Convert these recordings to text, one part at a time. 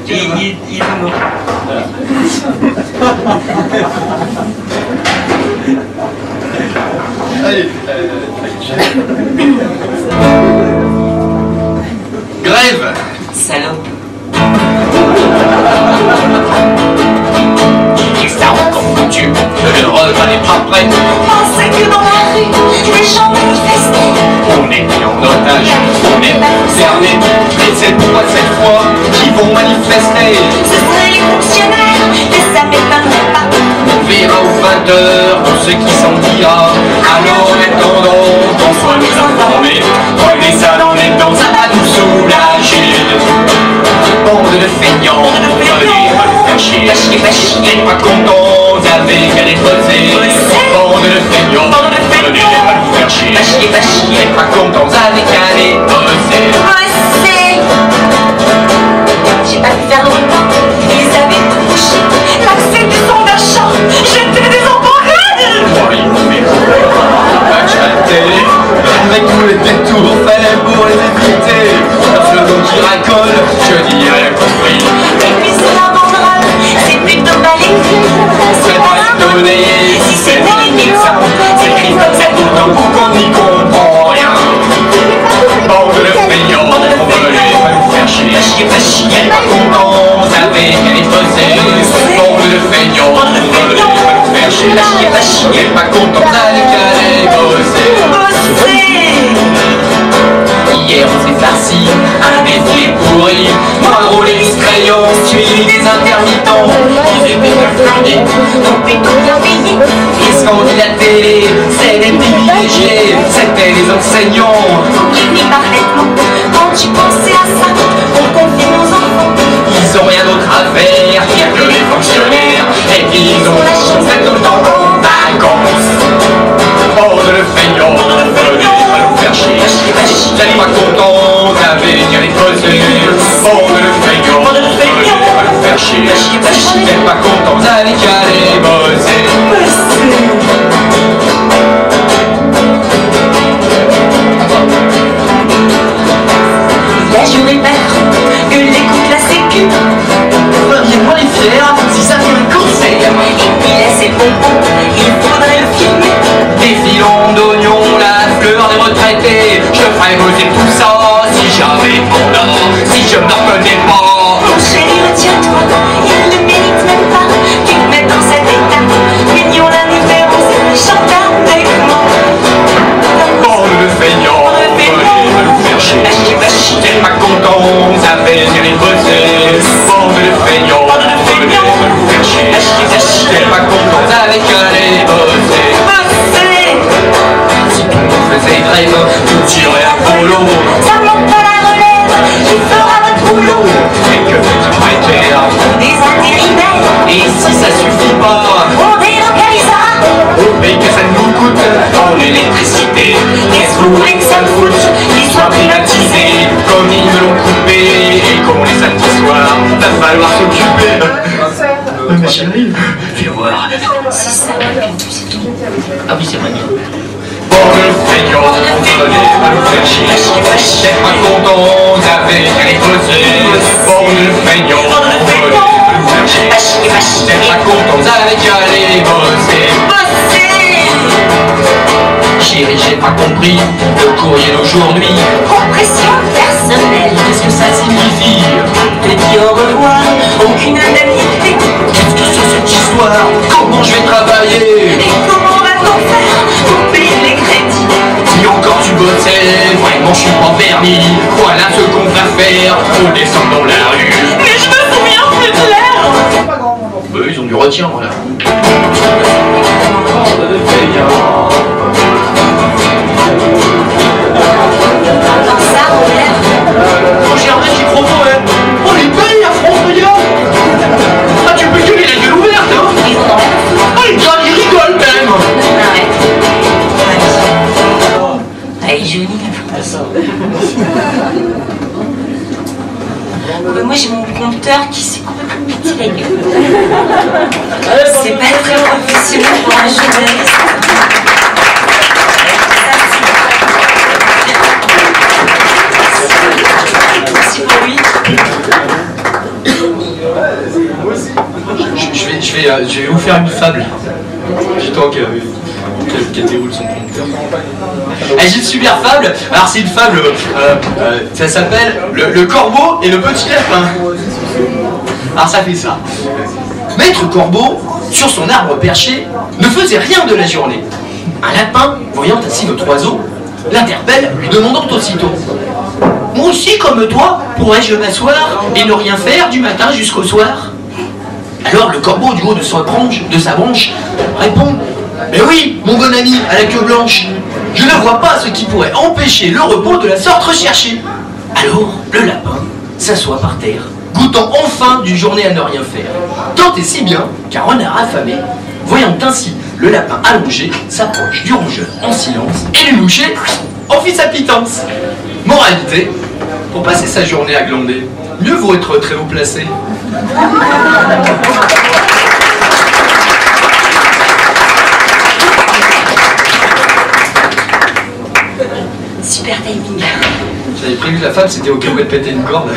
Il est mort. Allez, grève. Salaud. Il s'est encore foutu, le repas n'est pas prêt. Pensez que dans la rue, les gens manifestaient. On est pris en otage, on est concernés. Et c'est pourquoi cette fois qu'ils vont manifester. Ce seraient les fonctionnaires, mais ça m'étonnerait pas. On verra aux 20h pour ceux qui s'en dira. Alors en attendant qu'on soit nous informer, prenez ça dans les dents, ça va nous soulager. Bande de feignants, venez pas nous faire chier. N'êtes pas contents, vous avez qu'à les poser. Bande de feignants, venez pas nous faire chier. N'êtes pas contents, vous avez qu'à les poser. J'ai pas pu faire longtemps, ils avaient tout bouché. L'accès du son d'achat, j'étais des embarrades. Moi, ils m'ont fait match à la télé. Avec tous les détours faits pour les éviter. Un slogan qui racole, je dis rien compris. Et puis c'est la banderole, c'est plutôt mal écrit. C'est pas étonné, si c'est vérifié ça. C'est écrit comme ça tout le temps pour qu'on n'y comprend rien. Bande de feignants, on veut les pas nous faire chier. N'êtes pas contents, vous savez qu'elle est posée. Bande de feignants, on veut les pas nous faire chier. N'êtes pas contents, vous avez qu'à les bosser. Hier on s'est farci, un défilé pourri. Moi roulé les crayons, suivi des intermittents. Ils étaient que flambés, donc plutôt bien payés. Et ce qu'on dit la télé, c'est des privilégiés. C'était les enseignants. Il dit parfaitement, quand tu pensais à ça, on confie nos enfants. Ils ont rien d'autre à faire, pire que les fonctionnaires. Et puis ils ont la chance d'être tout le temps en vacances. Bande de feignants, venez pas nous faire chier. N'êtes pas contents, vous avez qu'à les poser. Bande de feignants, venez pas nous faire chier. N'êtes pas contents, vous avez qu'à les bosser. La journée père, que l'écoute la sécu. Feriez-moi les fiers si ça fait un concert. Et puis laissez le bonbon, il faudrait le filmer. Des filons d'oignons, la fleur des retraités. Je ferai bosser tout ça si jamais on a, si je ne me reconnais pas. Mon chéri, retiens-toi, il ne mérite même pas. Tu te mets dans cet état, mignon l'indifférence, chante avec moi. Bande de feignants, venez pas nous faire chier. N'êtes pas contents, vous avez qu'à les bosser. Bande de feignants, venez pas nous faire chier. N'êtes pas contents, vous avez qu'à les bosser. Si tout le monde faisait grève, tout tirerait à polo. Ça monte pas la relève, il fera votre boulot. Et que fait-il précaire? Des intérimaires, Et si ça suffit pas, on délocalisera. au pays que ça nous coûte en électricité. Qu'est-ce que vous voulez que ça me foute? Qu'ils soient privatisés comme ils me l'ont coupé. Et qu'on les a tous soirs, va falloir s'occuper. Mais chérie, viens voir. C'est ça, c'est tout. Ah oui, c'est vrai. Bande de feignants, venez pas nous faire chier. N'êtes pas contents, vous avez qu'à les poser. Bande de feignants, venez pas nous faire chier. N'êtes pas contents, vous avez qu'à les bosser. Chérie, j'ai pas compris le courrier d'aujourd'hui. Compression personnelle, Qu'est-ce que ça signifie? te dis au revoir, aucune indemnité. Qu'est-ce que c'est cette histoire? Comment je vais travailler? Et comment va-t-on faire pour payer les crédits? Si encore tu bossais, vraiment je suis pas permis. Voilà ce qu'on va faire, on descend dans la rue. Mais je me souviens plus de l'air. Eux, ils ont du retien, là. Dans ça, Robert, Quand j'ai un petit propos, hein. On les paye à France, regarde. Ah, tu peux gueuler la gueule ouverte, hein. ils ont dans l'air. Ah, ils rigolent même. Arrête. Elle est jolie, la France. Moi, j'ai mon compteur qui s'est complètement pété la gueule. C'est pas très professionnel pour un journaliste. Merci pour lui. je vais vous faire une fable. J'ai toi qui déroule son prompteur. J'ai une super fable. Alors c'est une fable, ça s'appelle le corbeau et le petit lapin. Alors ça fait ça. Maître Corbeau, sur son arbre perché, ne faisait rien de la journée. Un lapin, voyant assis notre oiseau, l'interpelle, lui demandant aussitôt: moi aussi, comme toi, pourrais-je m'asseoir et ne rien faire du matin jusqu'au soir? Alors le corbeau, du haut de sa branche, répond: mais oui, mon bon ami à la queue blanche, je ne vois pas ce qui pourrait empêcher le repos de la sorte recherchée. Alors le lapin s'assoit par terre, goûtant enfin d'une journée à ne rien faire. Tant et si bien qu'un renard affamé, voyant ainsi le lapin allongé, s'approche du rongeur en silence et le loucher en fit sa pitance. Moralité: pour passer sa journée à glander, mieux vaut être très haut placé. Super timing. J'avais prévu que la femme c'était au cas où elle pétait une corde.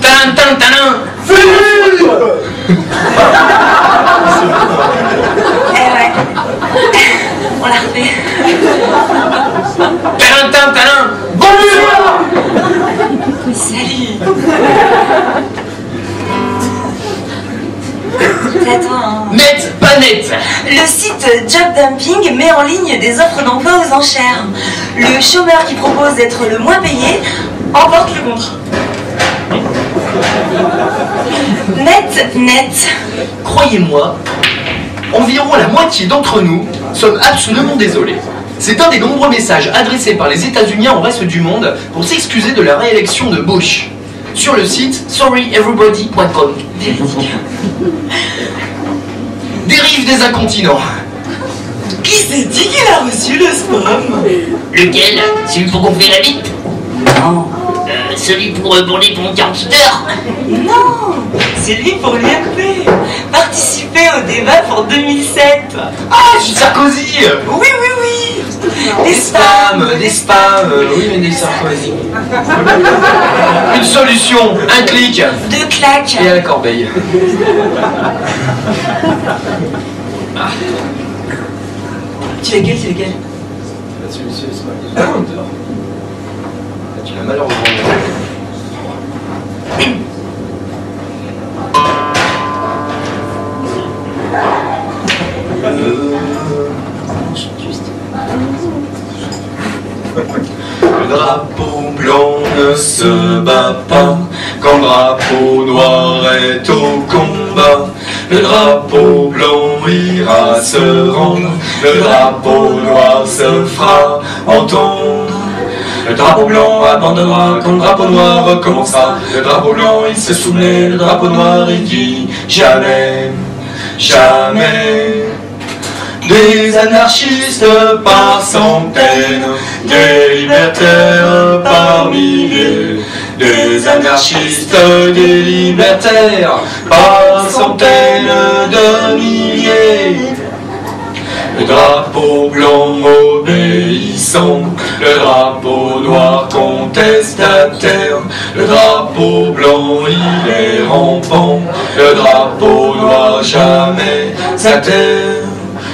Talin, talin, talin. Eh ouais. On l'a refait. Talin, talin, talin. Bonjour. Salut. C'est à toi, hein. Net, pas net. Le site Job Dumping met en ligne des offres d'emploi aux enchères. Le chômeur qui propose d'être le moins payé emporte le contrat. Net. Croyez-moi, environ la moitié d'entre nous sommes absolument désolés. C'est un des nombreux messages adressés par les États-Unis au reste du monde pour s'excuser de la réélection de Bush. Sur le site sorryeverybody.com. Dérive des incontinents. Qui s'est dit qu'il a reçu le spam? Lequel? Celui pour gonfler la bite? Non. Celui pour les bons 48 heures? Non, c'est lui pour l'UMP. Participer au débat pour 2007. Ah, Jules Sarkozy. Oui. Des spams. Oui, mais des Sarkozy. Une solution, un clic. 2 claques. Et à la corbeille. C'est lequel? Celui-ci, c'est pas tu l'as malheureusement. Le drapeau blanc ne se bat pas quand le drapeau noir est au combat. Le drapeau blanc ira se rendre, le drapeau noir se fera entendre. Le drapeau blanc abandonnera quand le drapeau noir recommencera. Le drapeau blanc il se soumet, le drapeau noir il dit jamais, jamais. Des anarchistes par centaines, des libertaires par milliers. Des anarchistes, des libertaires par centaines de milliers. Le drapeau blanc obéissant, le drapeau noir contestataire. Le drapeau blanc il est rampant, le drapeau noir jamais sa terre.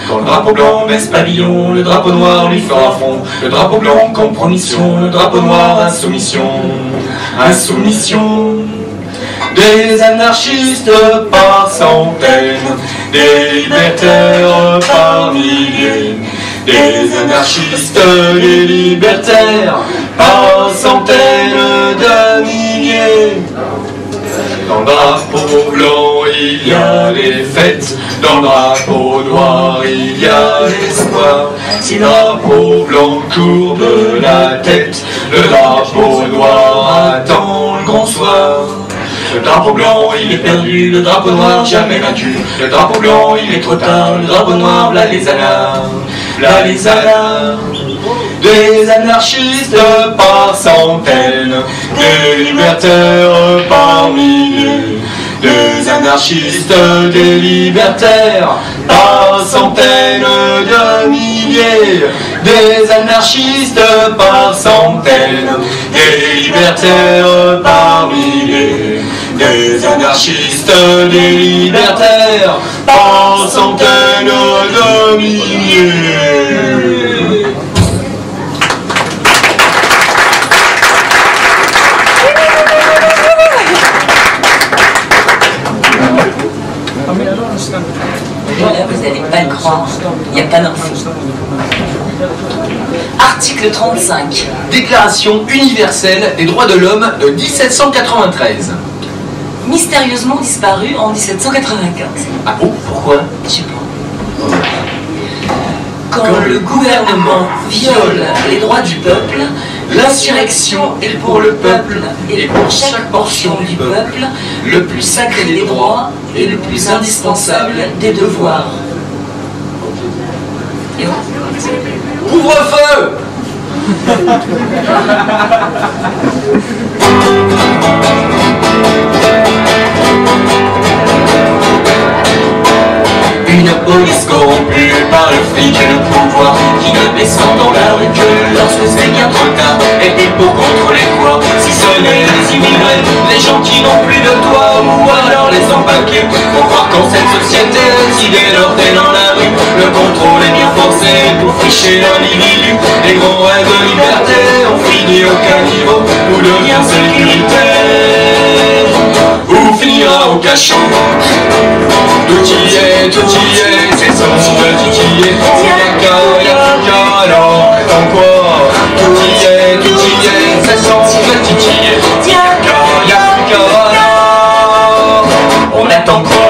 Quand le drapeau blanc baisse pavillon, le drapeau noir lui fera front. Le drapeau blanc compromission, le drapeau noir insoumission, insoumission. Des anarchistes par centaines, des libertaires par milliers. Des anarchistes, des libertaires par centaines de milliers. Dans le drapeau blanc il y a les fêtes, dans le drapeau noir il y a l'espoir. Si le drapeau blanc courbe la tête, le drapeau noir attend le grand soir. Le drapeau blanc il est perdu, le drapeau noir jamais vaincu. Le drapeau blanc il est trop tard, le drapeau noir là les anards, là les anards. Des anarchistes par centaines, des libertaires par milliers. Des anarchistes, des libertaires par centaines de milliers. Des anarchistes par centaines, des libertaires par milliers. des anarchistes, des libertaires, par centaines de milliers. Là, vous n'allez pas le croire, il n'y a pas d'info. Article 35. Déclaration universelle des droits de l'homme de 1793. Mystérieusement disparu en 1795. Ah bon? Pourquoi? Je sais pas. Quand le gouvernement viole les droits du peuple, l'insurrection est pour le peuple et pour chaque portion du peuple le plus sacré des droits et le plus indispensable des devoirs. Et voilà. Couvre-feu! Une police corrompue par le fric et le pouvoir, qui ne descend dans la rue que lorsque c'est bien trop tard. Et puis pour contrôler quoi? Si ce n'est les immigrés, les gens qui n'ont plus de toit, ou alors les empaqués. Pour croire qu'en cette société, si dès lors t'es dans la rue, le contrôle est bien forcé pour ficher l'individu. Les grands rêves de liberté ont fini au caniveau, où devient sécurité, où finira au cachot. Tout y est, c'est son de titiller. Yaka, alors, attends quoi? Tout y est, c'est son de titiller. Yaka, alors, on attend quoi?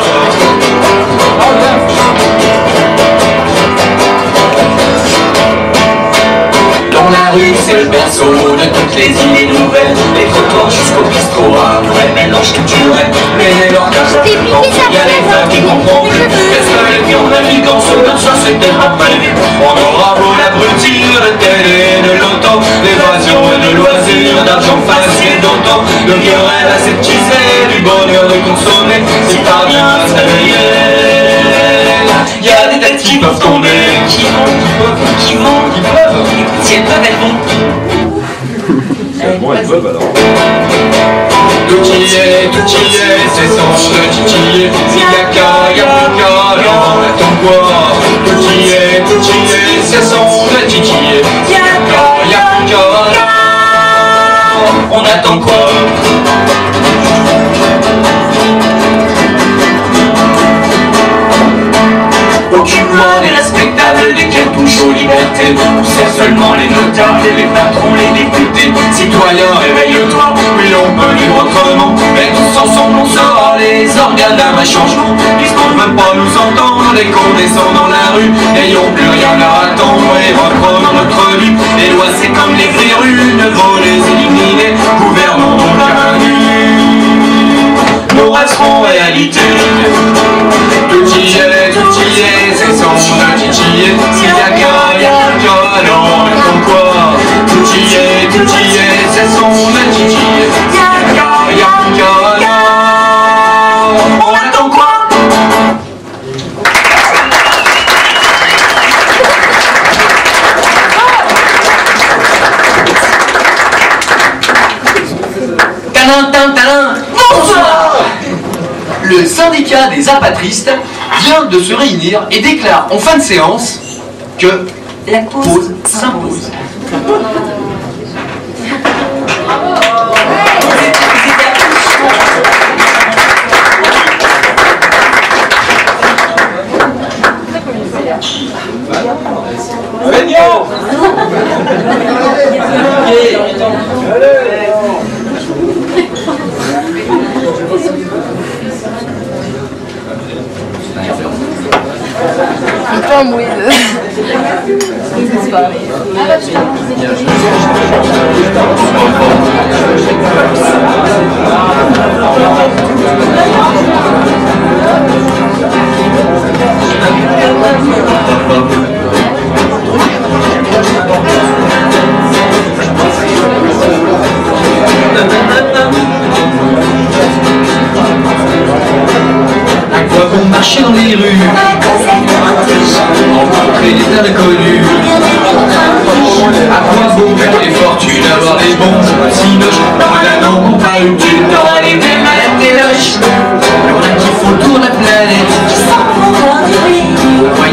Dans la rue, c'est le berceau de toutes les idées nouvelles. Les trottoirs jusqu'au bistrot, un vrai mélange culturel. Mais lors d'un certain temps, il y a les femmes qui comprennent plus. Qu'est-ce que les pions navigants se donnent, ça c'était pas prévu. On aura beau l'abrutir de télé, de l'auto, d'évasion et de loisirs, d'argent facile d'autant. Le vieux rêve aseptisé, du bonheur de consommer, si parvient à se réveiller. Il y a des têtes qui peuvent tomber, qui vont. Si elles peuvent, elles vont. Bon, elles peuvent alors. Tout y est, c'est sans de titiller. Yaka, alors, attends quoi? Tout y est, c'est sans de titiller. Yaka, on attend quoi? Aucune loi n'est respectable dès qu'elle touche aux libertés. On sert seulement les notables et les patrons, les députés. Citoyens, réveille-toi, oui on peut vivre autrement. Mais tous ensemble on sera les organes d'un vrai changement. Puisqu'on ne veut pas nous entendre dès qu'on descend dans la rue. N'ayons plus rien à attendre et reprendre notre vie. Les lois c'est comme les verrues, ne faut les éliminer. Gouvernons donc à nu, nos rêves seront réalité. Tout y est, c'est sans de titiller. Yaka, alors, attends quoi? Tout y est, c'est sans de titiller. Yaka, on attend quoi? Bonsoir. Le syndicat des apatristes vient de se réunir et déclare en fin de séance que la cause s'impose. Putain, Moïse. à quoi bon marcher dans les rues, rencontrer des inconnus. À quoi bon faire des fortunes, avoir des bons cinoches, en un an, pas une thune, t'auras les mêmes à la télé.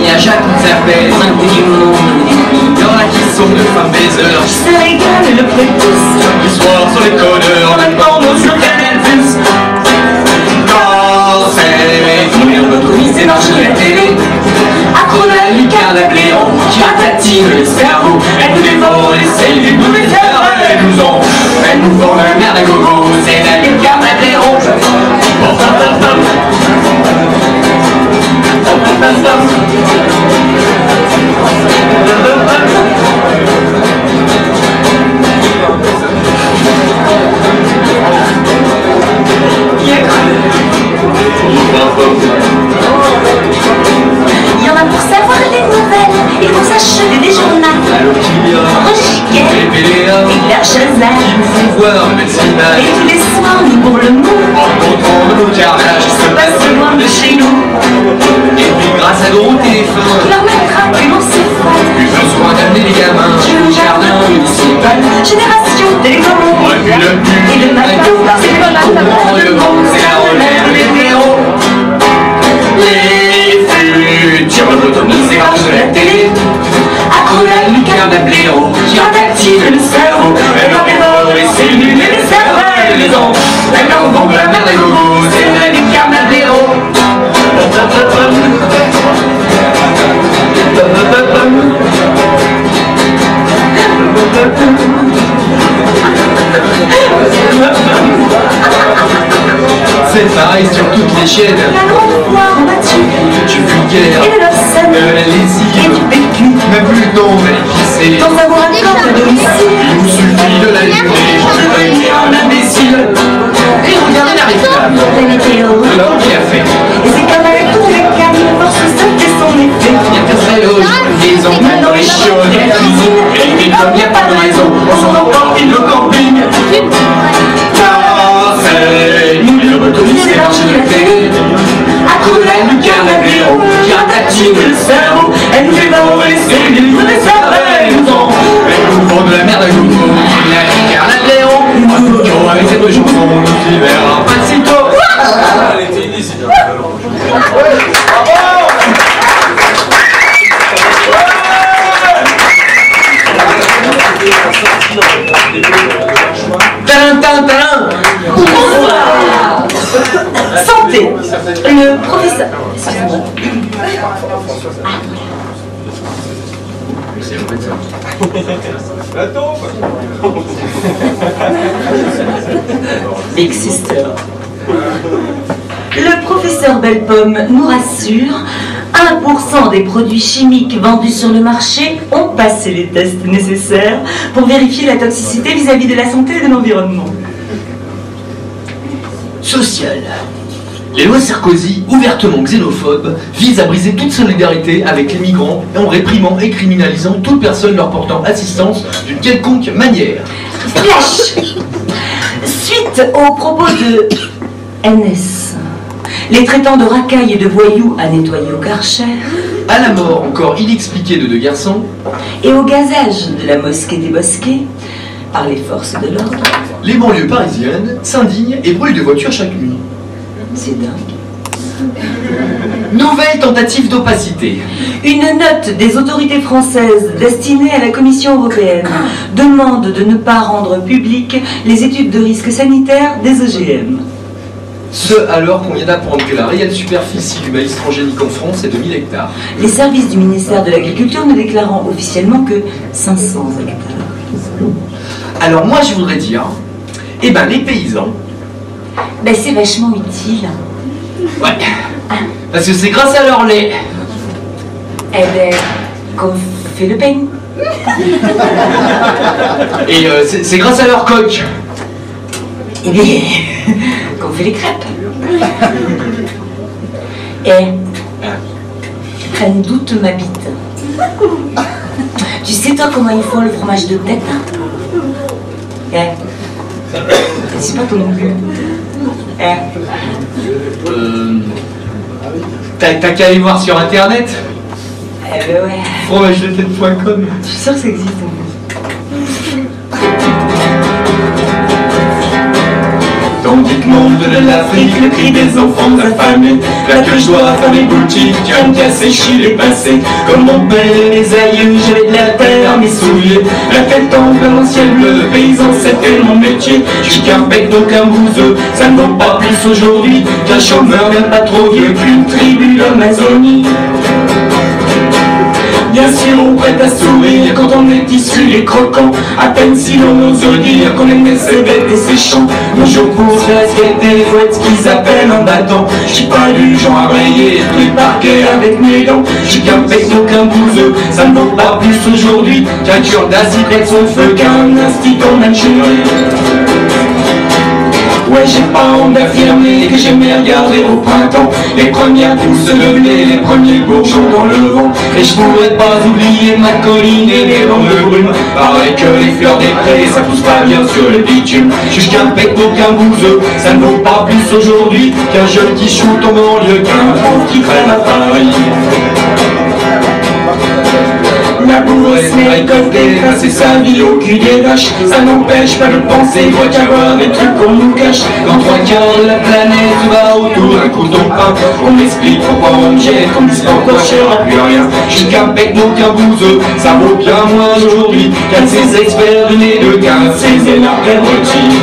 et à Jacques qui s'appelle Sainteté du monde, il y en a qui sont de femmes baiseurs. qui se régalent le prépuce. Samedi soir sur les codeurs, En attendant nos sur Canal+. quand c'est Nous on autorise et marche la télé. Accro de la lucarne à bléon qui tatine le cerveau. Elle nous dévore les cellules, nous les elles nous ont, elles nous font la merde à gogo. c'est la lucarne à bléon. Il y en a pour savoir les nouvelles et pour s'acheter des journaux. Alors qu'il y a Roger Chiquet les PDA et Claire Chazal. qui nous font voir le médecin Et tous les soirs nous pour le mot Rencontrons de nos carnages, qui se passe loin de chez nous. et puis grâce à nos téléphones, Permettra que l'on s'efface plus besoin d'amener les gamins du jardin municipal. Génération télécommande et le matin, c'est le courant de monde, c'est la relève des héros. les futurs Ils écorchent de la télé, accro la lucarne à bléon qui active le cerveau. Elle leur dévore les cellules et les cervelles, les ondes. Elle leur vend de la merde à gogo, c'est la lucarne à bléon. c'est pareil sur toutes les chaînes. La grande foire en battu, Du vulgaire, et de l'obscène, de la et lessive, du PQ. même plus le nom d'aller pisser. Dans un bourrin de corps de domicile, Il nous suffit de l'allumer, il est un imbécile. et regarde la réclame. La météo, Alors qui a fait? et c'est comme avec tous les cannes, force ça fait son effet. Il y a qu'un seul loge, les hommes Même dans les chiottes et la cuisine, et comme y a pas de raison, on s'en emporte le camping. Nous le motoristes et marche de la télé. Accro de la lucarne à bléon qui tatine le cerveau. Elle nous dévore les cellules, nous les cervelles, nous en. elles nous font de la merde à gogo. La lucarne à Léon, oh, avec cette chanson, nous y verra pas de sitôt. Talin, talin, talin. Bonsoir. Santé. Le professeur. Excusez-moi. Big Sister. Le professeur Bellepomme nous rassure, 1% des produits chimiques vendus sur le marché ont passé les tests nécessaires pour vérifier la toxicité vis-à-vis de la santé et de l'environnement. Social. Les lois Sarkozy, ouvertement xénophobes, visent à briser toute solidarité avec les migrants en réprimant et criminalisant toute personne leur portant assistance d'une quelconque manière. Flash. Suite aux propos de NS, les traitant de racailles et de voyous à nettoyer au Karcher, À la mort encore inexpliquée de deux garçons, et au gazage de la mosquée des Bosquets par les forces de l'ordre, les banlieues parisiennes s'indignent et brûlent de voitures chaque nuit. c'est dingue. Nouvelle tentative d'opacité. Une note des autorités françaises destinée à la Commission européenne demande de ne pas rendre publiques les études de risque sanitaire des OGM. Ce alors qu'on vient d'apprendre que la réelle superficie du maïs transgénique en France est de 1000 hectares. Les services du ministère de l'Agriculture ne déclarant officiellement que 500 hectares. Alors moi je voudrais dire, eh ben les paysans, Ben c'est vachement utile. ouais, parce que c'est grâce à leur lait Eh ben, qu'on fait le pain. et c'est grâce à leur coque. Eh bien, qu'on fait les crêpes. Eh, prenne doute ma bite. Tu sais toi comment ils font le fromage de tête? Eh, c'est pas toi non plus. Eh, T'as qu'à aller voir sur internet, eh ben ouais, fromageletête.com. je suis sûre que ça existe en plus. Tandis que monde de l'Afrique, le cri des enfants affamés. Là que je dois faire les boutiques, tu vas me casser, je suis les passés. Comme mon père et mes aïeux, j'avais de la terre à mes souliers. La tête en plein dans le ciel bleu, paysan c'était mon métier. Je suis qu'un bec donc un bouseux, ça ne vaut pas plus aujourd'hui qu'un chômeur même pas trop vieux, qu'une tribu d'Amazonie. Bien sûr on prête à sourire quand on est issu et croquant. À peine si l'on ose dire qu'on aimait ses bêtes et ses champs. Bonjour pour se respecter, faut être ce qu'ils appellent un battant. Je suis pas du genre à rayer tous les parquets avec mes dents. Je suis qu'un bec donc un bouseux, ça ne vaut pas plus aujourd'hui qu'un cure d'Asie près de son feu, qu'un instinct en Algérie. Ouais, j'ai pas honte d'affirmer que j'aimais regarder au printemps les premières pousses lever, les premiers bourgeons dans le vent. Et je pourrais pas oublier ma colline et les rangs de brume. Pareil que les fleurs des prés, ça pousse pas bien sur le bitume. Je suis qu'un bec aucun bouseux, ça ne vaut pas plus aujourd'hui qu'un jeune qui shoot en banlieue, qu'un pauvre qui crème à Paris. La bourresse n'est récoltée, passer sa vie au cul des vaches. Ça n'empêche pas de penser, il doit y avoir des trucs qu'on nous cache. Dans 3 quarts de la planète, tout va autour d'un coton peint. On m'explique pourquoi on me jette, qu'on me dise encore cher à plus rien. Je suis qu'un bec donc un bouseux, ça vaut bien moins aujourd'hui qu'un de ces experts de nez de 15, ces énormes rôtis.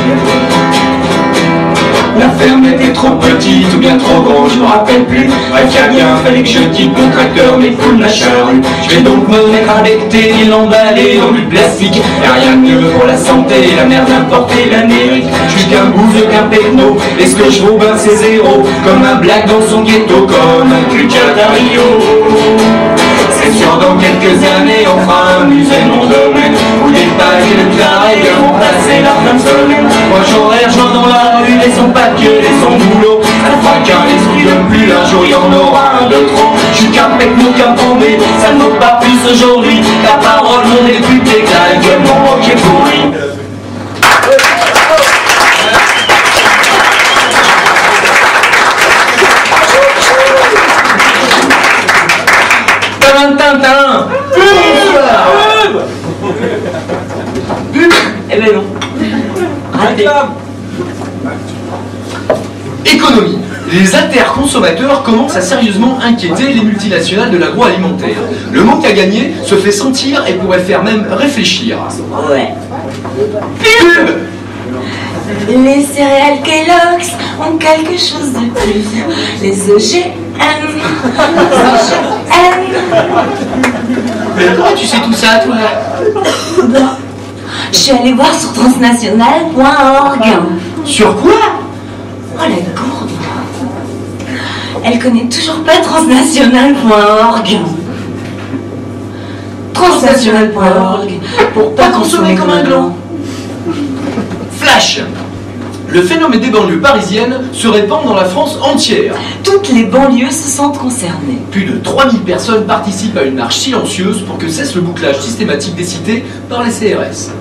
La ferme était trop petite ou bien trop grande, je me rappelle plus. Bref, y'a bien fallu que je quitte mon tracteur, mes poules, ma charrue. Je vais donc me mettre à becter et l'emballer dans du plastique. Y'a rien de mieux pour la santé, la merde importée, l'Amérique. Je suis qu'un bouseux, qu'un pecno, et ce que je vaux, ben c'est zéro. Comme un black dans son ghetto, comme un cul-de-jatte à Rio. C'est sûr, dans quelques années, on fera un musée de mon domaine, où des pages et de carrés vont passer la fin de semaine. Moi j'aurai rejoint dans la rue, les son papier, les son boulot. Ça fera qu'un esprit de plus, un jour il y en aura un de trop. Je suis qu'un pecno, qu'un paumé, ça ne vaut pas plus aujourd'hui qu'à parole mon député, que la gueule mon rock est pourri. Eh ben non. Raté. Économie. Les interconsommateurs commencent à sérieusement inquiéter les multinationales de l'agroalimentaire. Le manque à gagner se fait sentir et pourrait faire même réfléchir. Ouais. Pub. Les céréales Kellogg's ont quelque chose de plus. Les OGM. Mais comment tu sais tout ça, toi? Je suis allée voir sur transnational.org. Sur quoi? Oh la gourde. Elle connaît toujours pas transnational.org. Transnational.org pour pas consommer comme un gland. Flash. Le phénomène des banlieues parisiennes se répand dans la France entière. Toutes les banlieues se sentent concernées. Plus de 3000 personnes participent à une marche silencieuse pour que cesse le bouclage systématique des cités par les CRS.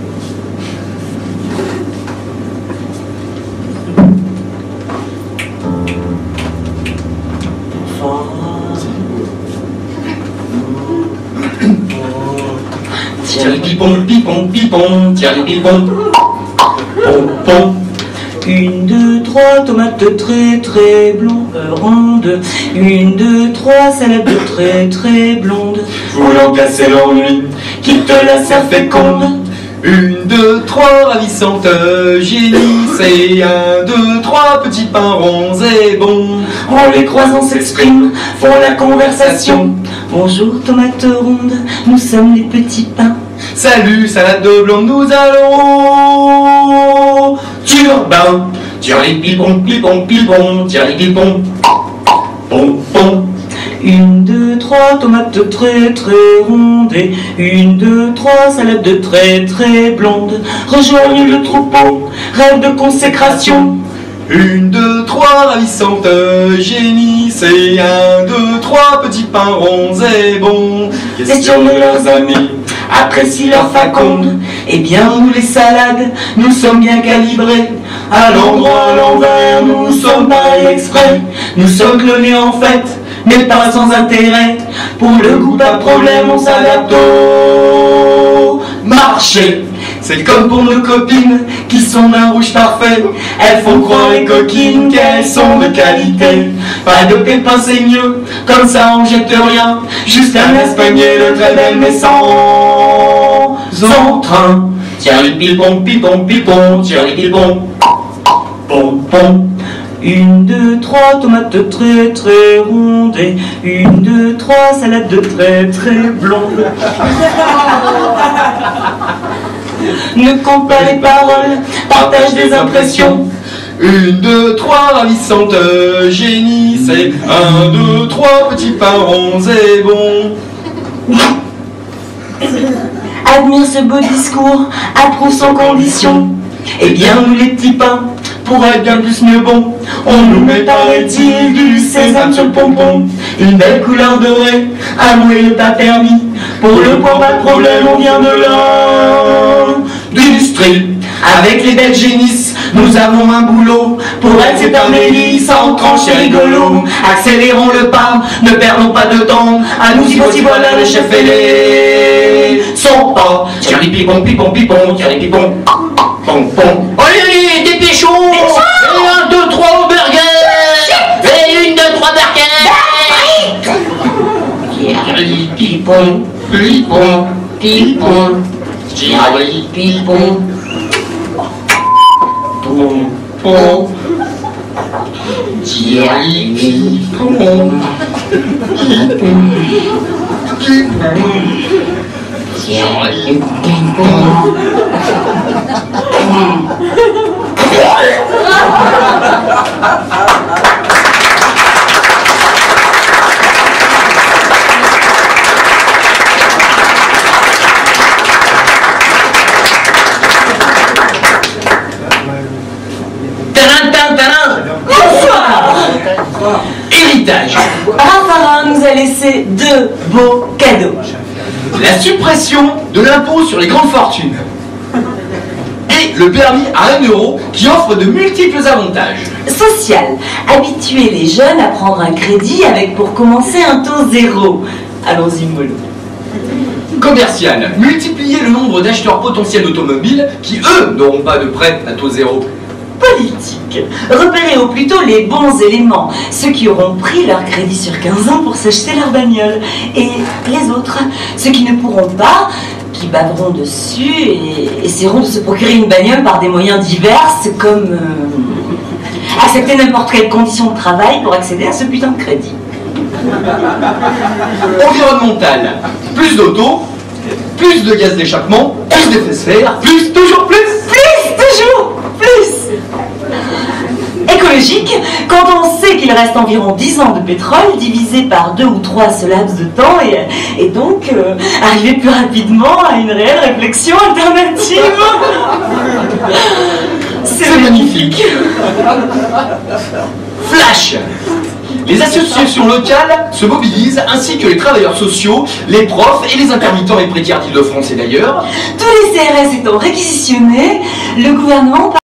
Tiens les pipons, pipons, pipons, tiens les pipons. Pom, pom. 1, 2, 3 tomates très très rondes. 1, 2, 3 salades très très blondes. Voulant casser l'ennui, Qui te la serre féconde. 1, 2, 3 ravissantes génies, c'est 1, 2, 3 petits pains ronds et bons. En les croisant s'expriment, font la conversation. Bonjour tomates rondes, nous sommes les petits pains. Salut salade de blonde, nous allons turbin. Tiens les pipons, pipons, pipons, tiens les pipons. Pom, pom. 1, 2, 3 tomates très très rondes. Et 1, 2, 3 salades très très blondes. Rejoignent le troupeau, rêve de consécration. 1, 2, 3 ravissantes génies, c'est 1, 2, 3 petits pains ronds et bons. Question de leurs amis, apprécient leur faconde. Eh bien nous les salades, nous sommes bien calibrés. À l'endroit, à l'envers, nous sommes pas exprès. Nous sommes clonés en fait, mais pas sans intérêt. Pour le goût, pas de problème, on s'adapte au marché. C'est comme pour nos copines qui sont d'un rouge parfait. Elles font croire les coquines qu'elles sont de qualité. Pas de pépins, c'est mieux, comme ça on jette rien. Juste un espagnier de très belle mais sans entrain. Tiens les pipons, pipons, pipons, tiens les pipons. Pom, pom. 1, 2, 3 tomates très très rondes et 1, 2, 3 salades de très très blondes. Ne compte pas les paroles, partage des impressions. 1, 2, 3 ravissantes génies, c'est 1, 2, 3 petits pains ronds et bons. Admire ce beau discours, approuve sans condition. Eh bien nous les petits pains, pour être bien plus mieux bon, on nous met paraît-il du sésame sur le pompon. Une belle couleur dorée, avouez le pas permis. Pour le poids pas de problème, on vient de l'industrie. Avec les belles génisses, nous avons un boulot. Pour être c'est un délice, en tranche et rigolo. Accélérons le pas, ne perdons pas de temps. À nous y voici, voilà le chef et les son pas. Tiens les pipons, pipons, pipons, tiens les pipons. Pom, pom. Allez, dépêchons. Et 1, 2, 3 hamburgers. Et 1, 2, 3 burgers. Thierry Pipon, Pipon, Pipon, Thierry Pipon. Pom, pom. Thierry Pipon, Pipon, Pipon. Thierry Pipon. Héritage. Raffarin nous a laissé 2 beaux cadeaux. La suppression de l'impôt sur les grandes fortunes. Et le permis à 1 euro qui offre de multiples avantages. Social, habituer les jeunes à prendre un crédit avec pour commencer un taux 0. Allons-y mollo. Commercial, multiplier le nombre d'acheteurs potentiels d'automobiles qui, eux, n'auront pas de prêt à taux 0. Politique, repérer au plus tôt les bons éléments, ceux qui auront pris leur crédit sur 15 ans pour s'acheter leur bagnole, et les autres, ceux qui ne pourront pas, qui baveront dessus et essaieront de se procurer une bagnole par des moyens divers, comme accepter n'importe quelle condition de travail pour accéder à ce putain de crédit. Environnemental, plus d'auto, plus de gaz d'échappement, plus d'effets de serre, plus, toujours plus. Toujours plus. Écologique, quand on sait qu'il reste environ 10 ans de pétrole divisé par 2 ou 3 ce laps de temps et donc arriver plus rapidement à une réelle réflexion alternative. C'est magnifique. Flash. Les associations locales se mobilisent, ainsi que les travailleurs sociaux, les profs et les intermittents et précaires d'Île-de-France et d'ailleurs. Tous les CRS étant réquisitionnés, le gouvernement